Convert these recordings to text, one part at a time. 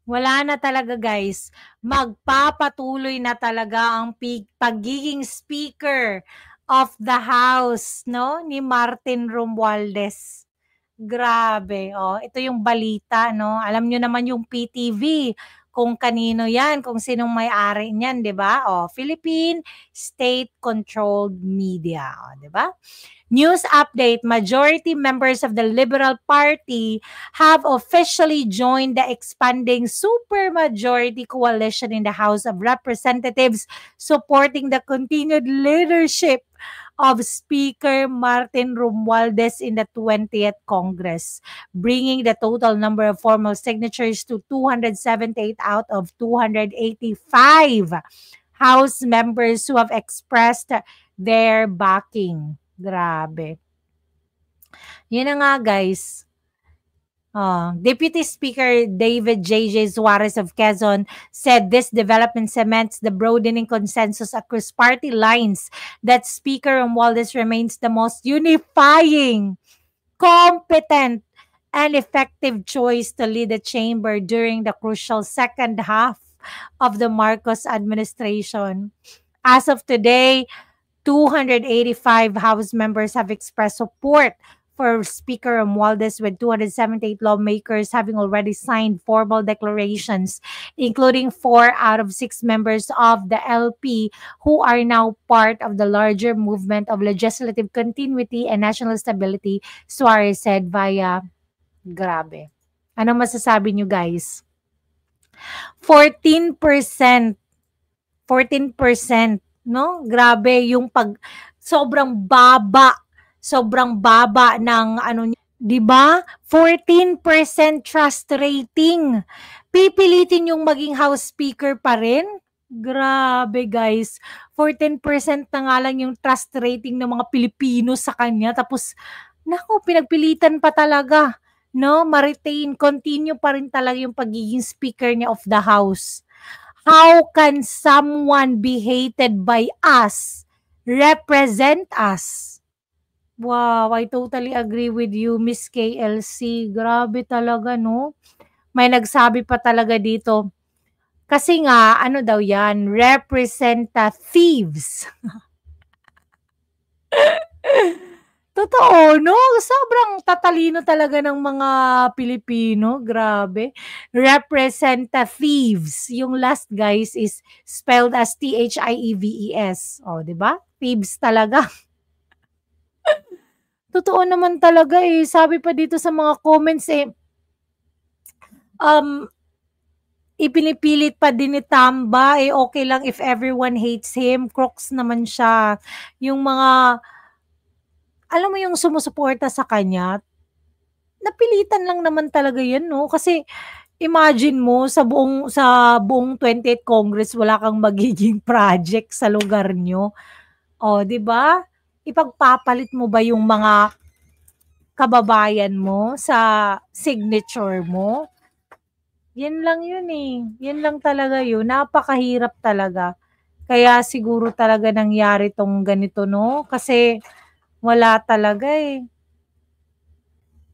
Wala na talaga guys. Magpapatuloy na talaga ang pagiging Speaker of the House, no, ni Martin Romualdez. Grabe, oh. Ito yung balita, no? Alam nyo naman yung PTV, kung kanino yan, kung sinong may-ari niyan, di ba? Oh, Philippine State-Controlled Media, oh, di ba? News update, majority members of the Liberal Party have officially joined the expanding supermajority coalition in the House of Representatives, supporting the continued leadership of Speaker Martin Romualdez in the 20th Congress, bringing the total number of formal signatures to 278 out of 285 House members who have expressed their backing. Grabe. Yun na nga guys. Deputy Speaker David J.J. Suarez of Quezon said this development cements the broadening consensus across party lines that Speaker Romualdez remains the most unifying, competent, and effective choice to lead the chamber during the crucial second half of the Marcos administration. As of today, 285 House members have expressed support for Speaker Romualdez, with 278 lawmakers having already signed formal declarations, including 4 out of 6 members of the LP who are now part of the larger movement of legislative continuity and national stability, Suarez said via grabe. Anong masasabi nyo guys? 14%. 14%. No? Grabe yung sobrang baba ng ano niya, 'di ba? 14% trust rating. Pipilitin yung maging House Speaker pa rin? Grabe guys. 14% na nga lang yung trust rating ng mga Pilipino sa kanya, tapos naku, pinagpilitan pa talaga, no? Ma-retain, continue pa rin talaga yung pagiging Speaker niya of the House. How can someone be hated by us represent us? Wow, I totally agree with you, Miss KLC. Grabe talaga, no? May nagsabi pa talaga dito. Kasi nga, ano daw yan, representatives. Totoo, no? Sobrang tatalino talaga ng mga Pilipino. Grabe. Representatives. Yung last, guys, is spelled as Thieves. O, di ba? Thieves talaga. Totoo naman talaga eh. Sabi pa dito sa mga comments eh, ipinipilit pa din ni Tamba, eh okay lang if everyone hates him. Crooks naman siya. Yung mga alam mo yung sumusuporta sa kanya, napilitan lang naman talaga yan, no? Kasi imagine mo sa buong 20th Congress wala kang magiging project sa lugar nyo. O, 'di ba? Ipagpapalit mo ba yung mga kababayan mo sa signature mo? Yan lang yun eh. Yan lang talaga yun. Napakahirap talaga. Kaya siguro talaga nangyari tong ganito, no? Kasi wala talaga eh.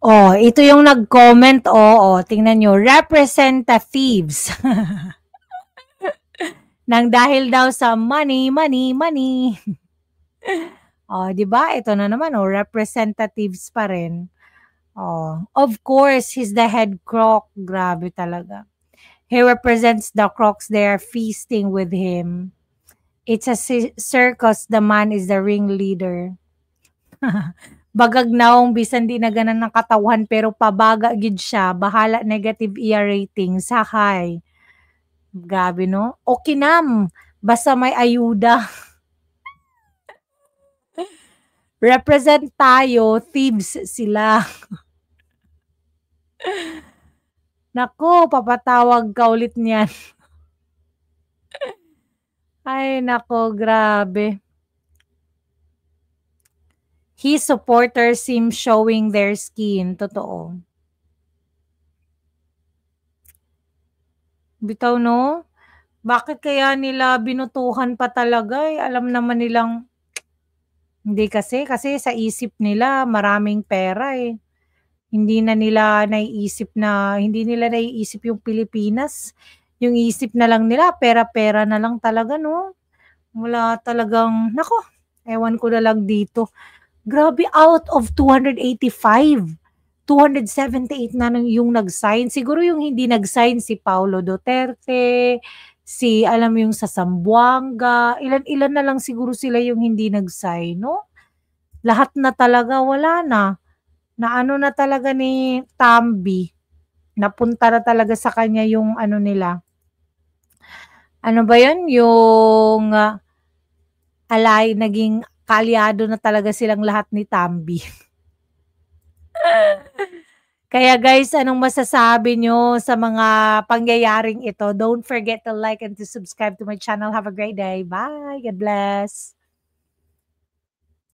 Oh, ito yung nag-comment. Oh, tingnan nyo. Representatives. Nang dahil daw sa money. Oh, di ba? Ito na naman, representatives pa rin. Oh, of course, he's the head croc. Grabe talaga. He represents the crocs. They are feasting with him. It's a circus. The man is the ringleader. Bagag naong bisan di na ganan ng katawan pero pabaga gid siya, bahala negative iya rating sa high. Grabe no? Okay nam, basta may ayuda. Represent tayo, thieves sila. Nako, papatawag ka ulit niyan. Ay nako, grabe. His supporters seem showing their skin. Totoo. Bitaw no? Bakit kaya nila binutuhan pa talaga eh? Alam naman nilang hindi kasi sa isip nila maraming pera eh. Hindi nila naiisip yung Pilipinas. Yung isip na lang nila pera-pera na lang talaga 'no? Wala talagang naku, ewan ko na lang dito. Grabe, out of 285, 278 na yung nag-sign. Siguro yung hindi nag-sign si Paulo Duterte, si alam mo yung sa Zamboanga, ilan-ilan na lang siguro sila yung hindi nag-sign 'no? Lahat na talaga wala na. Naano na talaga ni Tambi, napunta na talaga sa kanya yung ano nila, ano ba yun, yung, naging kaalyado na talaga silang lahat ni Tambi. Kaya guys, anong masasabi niyo sa mga pangyayaring ito? Don't forget to like and to subscribe to my channel. Have a great day. Bye. God bless.